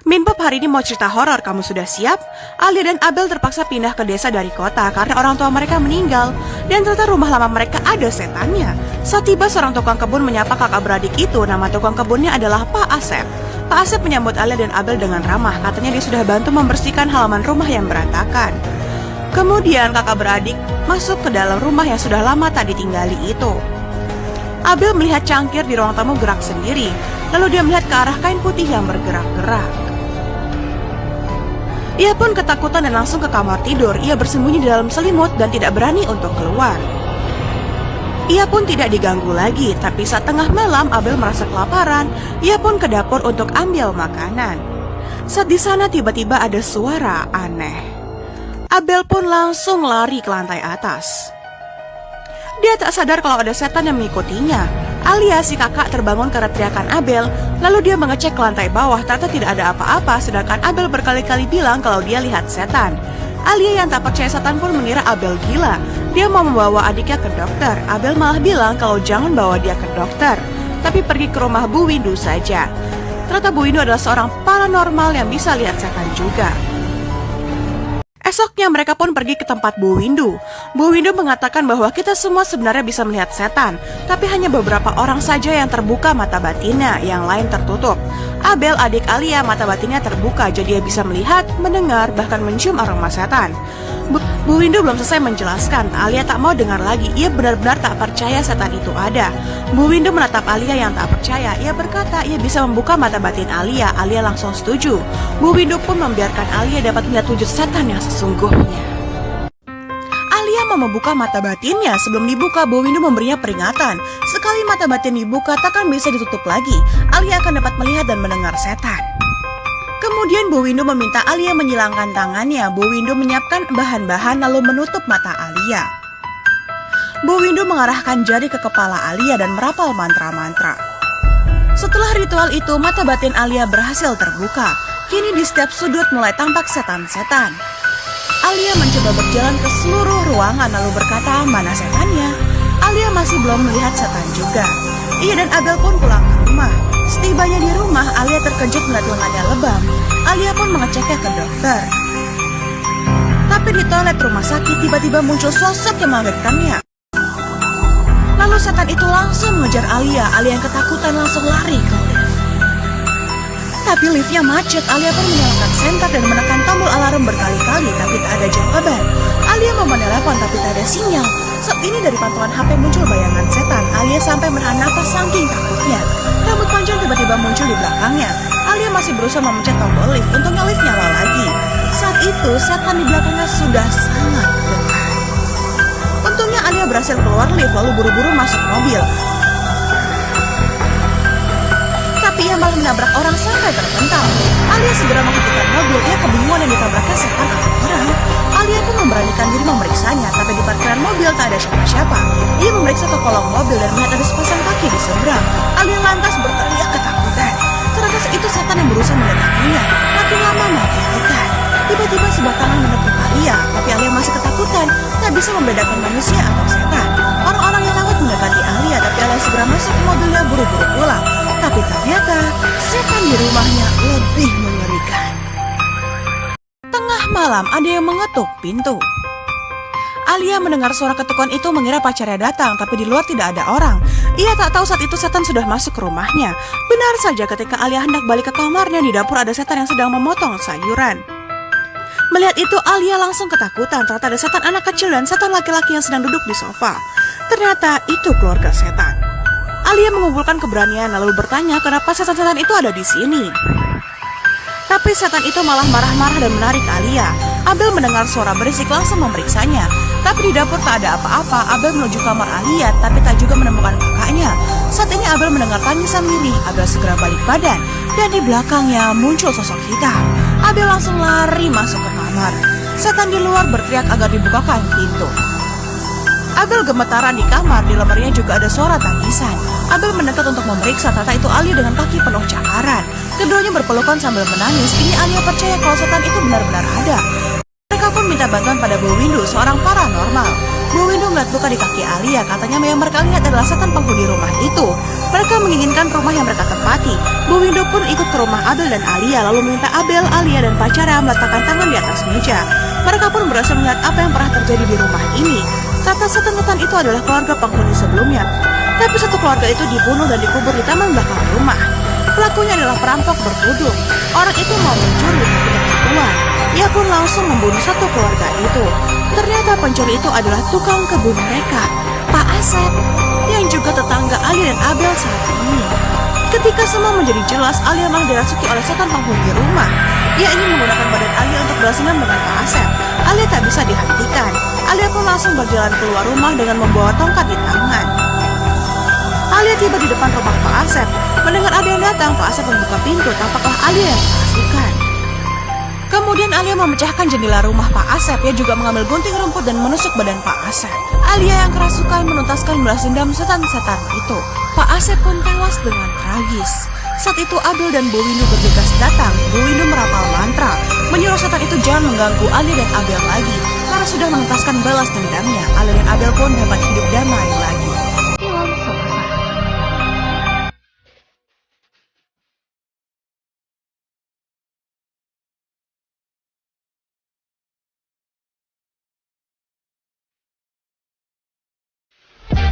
Minpop hari ini mau cerita horor, kamu sudah siap? Alia dan Abel terpaksa pindah ke desa dari kota karena orang tua mereka meninggal. Dan ternyata rumah lama mereka ada setannya. Saat tiba seorang tukang kebun menyapa kakak beradik itu, nama tukang kebunnya adalah Pak Asep. Pak Asep menyambut Alia dan Abel dengan ramah, katanya dia sudah bantu membersihkan halaman rumah yang berantakan. Kemudian kakak beradik masuk ke dalam rumah yang sudah lama tak ditinggali itu. Abel melihat cangkir di ruang tamu gerak sendiri, lalu dia melihat ke arah kain putih yang bergerak-gerak. Ia pun ketakutan dan langsung ke kamar tidur. Ia bersembunyi di dalam selimut dan tidak berani untuk keluar. Ia pun tidak diganggu lagi, tapi saat tengah malam Abel merasa kelaparan. Ia pun ke dapur untuk ambil makanan. Saat di sana tiba-tiba ada suara aneh. Abel pun langsung lari ke lantai atas. Dia tak sadar kalau ada setan yang mengikutinya. Alia si kakak terbangun karena teriakan Abel, lalu dia mengecek ke lantai bawah, ternyata tidak ada apa-apa, sedangkan Abel berkali-kali bilang kalau dia lihat setan. Alia yang tak percaya setan pun mengira Abel gila. Dia mau membawa adiknya ke dokter. Abel malah bilang kalau jangan bawa dia ke dokter, tapi pergi ke rumah Bu Windu saja. Ternyata Bu Windu adalah seorang paranormal yang bisa lihat setan juga. Esoknya mereka pun pergi ke tempat Bu Windu. Bu Windu mengatakan bahwa kita semua sebenarnya bisa melihat setan, tapi hanya beberapa orang saja yang terbuka mata batinnya, yang lain tertutup. Abel, adik Alia, mata batinnya terbuka, jadi dia bisa melihat, mendengar, bahkan mencium aroma setan. Bu Windu belum selesai menjelaskan. Alia tak mau dengar lagi. Ia benar-benar tak percaya setan itu ada. Bu Windu menatap Alia yang tak percaya. Ia berkata ia bisa membuka mata batin Alia. Alia langsung setuju. Bu Windu pun membiarkan Alia dapat melihat wujud setan yang sesungguhnya. Alia mau membuka mata batinnya. Sebelum dibuka, Bu Windu memberinya peringatan. Sekali mata batin dibuka, takkan bisa ditutup lagi. Alia akan dapat melihat dan mendengar setan. Kemudian Bu Windu meminta Alia menyilangkan tangannya. Bu Windu menyiapkan bahan-bahan lalu menutup mata Alia. Bu Windu mengarahkan jari ke kepala Alia dan merapal mantra-mantra. Setelah ritual itu, mata batin Alia berhasil terbuka. Kini di setiap sudut mulai tampak setan-setan. Alia mencoba berjalan ke seluruh ruangan lalu berkata, mana setannya? Alia masih belum melihat setan juga. Ia dan Abel pun pulang ke rumah. Setibanya di rumah, Alia terkejut melihat lengannya lebam. Alia pun mengeceknya ke dokter. Tapi di toilet rumah sakit tiba-tiba muncul sosok yang mengagetkannya. Lalu setan itu langsung mengejar Alia. Alia yang ketakutan langsung lari ke lift. Tapi liftnya macet. Alia pun menyalakan senter dan menekan tombol alarm berkali-kali, tapi tak ada jawaban. Alia mau menelepon tapi tak ada sinyal. Saat ini dari pantauan HP muncul bayangan setan. Alia sampai menahan napas saking takutnya. Rambut panjang tiba-tiba muncul di belakangnya. Alia masih berusaha memencet tombol lift. Untungnya lift nyala lagi. Saat itu setan di belakangnya sudah sangat dekat. Untungnya Alia berhasil keluar lift lalu buru-buru masuk mobil. Tapi ia malah menabrak orang sampai terpental. Alia segera menghentikan mobil. Ia kebingungan yang ditabraknya setan atau orang. Alia pun memberanikan diri memeriksanya, tapi di parkiran mobil tak ada siapa-siapa. Ia memeriksa ke kolong mobil dan melihat ada sepasang kaki di seberang. Alia lantas berteriak ketakutan. Ternyata itu setan yang berusaha mendekatinya. Makin lama makin dekat. Tiba-tiba sebelah tangan menepuk Alia, tapi Alia masih ketakutan, tak bisa membedakan manusia atau setan. Orang-orang yang lewat mendekati Alia, tapi Alia segera masuk ke mobilnya buru-buru pulang. Tapi ternyata setan di rumahnya lebih mengerikan. Tengah malam ada yang mengetuk pintu. Alia mendengar suara ketukan itu mengira pacarnya datang, tapi di luar tidak ada orang. Ia tak tahu saat itu setan sudah masuk ke rumahnya. Benar saja ketika Alia hendak balik ke kamarnya, di dapur ada setan yang sedang memotong sayuran. Melihat itu Alia langsung ketakutan. Ternyata ada setan anak kecil dan setan laki-laki yang sedang duduk di sofa. Ternyata itu keluarga setan. Alia mengumpulkan keberanian lalu bertanya kenapa setan-setan itu ada di sini. Tapi setan itu malah marah-marah dan menarik Alia. Abel mendengar suara berisik langsung memeriksanya. Tapi di dapur tak ada apa-apa. Abel menuju kamar Alia tapi tak juga menemukan kakaknya. Saat ini Abel mendengar tangisan lirih. Abel segera balik badan dan di belakangnya muncul sosok hitam. Abel langsung lari masuk ke kamar. Setan di luar berteriak agar dibukakan pintu. Abel gemetaran di kamar. Di lemarinya juga ada suara tangisan. Abel mendekat untuk memeriksa. Ternyata itu Alia dengan kaki penuh cakaran. Keduanya berpelukan sambil menangis. Kini Alia percaya kalau setan itu benar-benar ada. Mereka pun minta bantuan pada Bu Windu, seorang paranormal. Bu Windu melihat luka di kaki Alia, katanya yang mereka lihat adalah setan penghuni rumah itu. Mereka menginginkan rumah yang mereka tempati. Bu Windu pun ikut ke rumah Abel dan Alia, lalu meminta Abel, Alia, dan pacarnya meletakkan tangan di atas meja. Mereka pun berhasil melihat apa yang pernah terjadi di rumah ini. Kata setan-setan itu adalah keluarga penghuni sebelumnya. Tapi satu keluarga itu dibunuh dan dikubur di taman belakang rumah. Pelakunya adalah perampok bertudung. Orang itu mau mencuri tapi tidak keluar. Ia pun langsung membunuh satu keluarga itu. Ternyata pencuri itu adalah tukang kebun mereka, Pak Asep, yang juga tetangga Alia dan Abel saat ini. Ketika semua menjadi jelas, Alia malah dirasuki oleh setan penghuni rumah. Ia ingin menggunakan badan Alia untuk balas dendam dengan Pak Asep. Alia tak bisa dihentikan. Alia pun langsung berjalan keluar rumah dengan membawa tongkat di tangan. Alia tiba di depan rumah Pak Asep. Mendengar ada yang datang, Pak Asep membuka pintu. Tampaklah Alia yang kerasukan. Kemudian Alia memecahkan jendela rumah Pak Asep. Ia juga mengambil gunting rumput dan menusuk badan Pak Asep. Alia yang kerasukan menuntaskan balas dendam setan-setan itu. Pak Asep pun tewas dengan tragis. Saat itu Abel dan Bu Windu bergegas datang. Bu Windu merapal mantra, menyuruh setan itu jangan mengganggu Alia dan Abel lagi, karena sudah menuntaskan balas dendamnya. Alia dan Abel pun dapat hidup damai lagi.